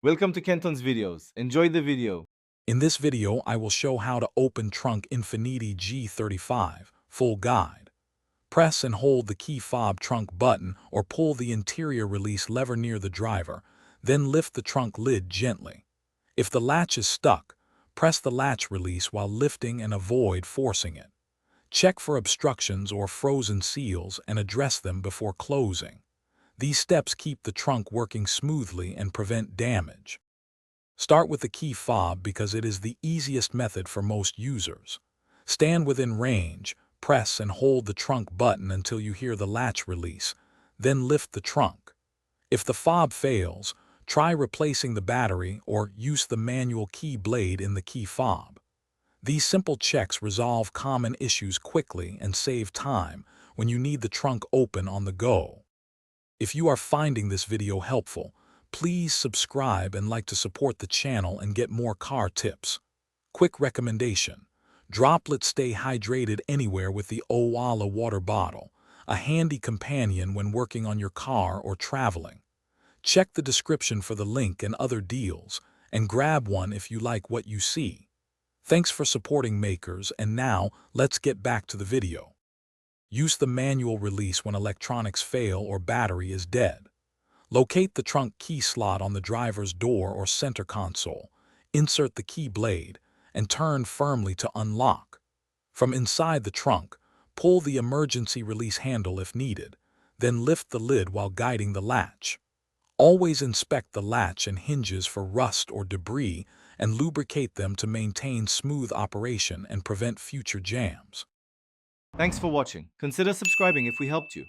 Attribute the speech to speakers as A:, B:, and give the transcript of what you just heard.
A: Welcome to Kenton's videos. Enjoy the video.
B: In this video, I will show how to open trunk Infiniti G35, full guide. Press and hold the key fob trunk button or pull the interior release lever near the driver, then lift the trunk lid gently. If the latch is stuck, press the latch release while lifting and avoid forcing it. Check for obstructions or frozen seals and address them before closing. These steps keep the trunk working smoothly and prevent damage. Start with the key fob because it is the easiest method for most users. Stand within range, press and hold the trunk button until you hear the latch release, then lift the trunk. If the fob fails, try replacing the battery or use the manual key blade in the key fob. These simple checks resolve common issues quickly and save time when you need the trunk open on the go. If you are finding this video helpful, please subscribe and like to support the channel and get more car tips. Quick recommendation: droplets stay hydrated anywhere with the Owala water bottle, a handy companion when working on your car or traveling. Check the description for the link and other deals, and grab one if you like what you see. Thanks for supporting makers, and now let's get back to the video. Use the manual release when electronics fail or battery is dead. Locate the trunk key slot on the driver's door or center console, insert the key blade, and turn firmly to unlock. From inside the trunk, pull the emergency release handle if needed, then lift the lid while guiding the latch. Always inspect the latch and hinges for rust or debris and lubricate them to maintain smooth operation and prevent future jams.
A: Thanks for watching. Consider subscribing if we helped you.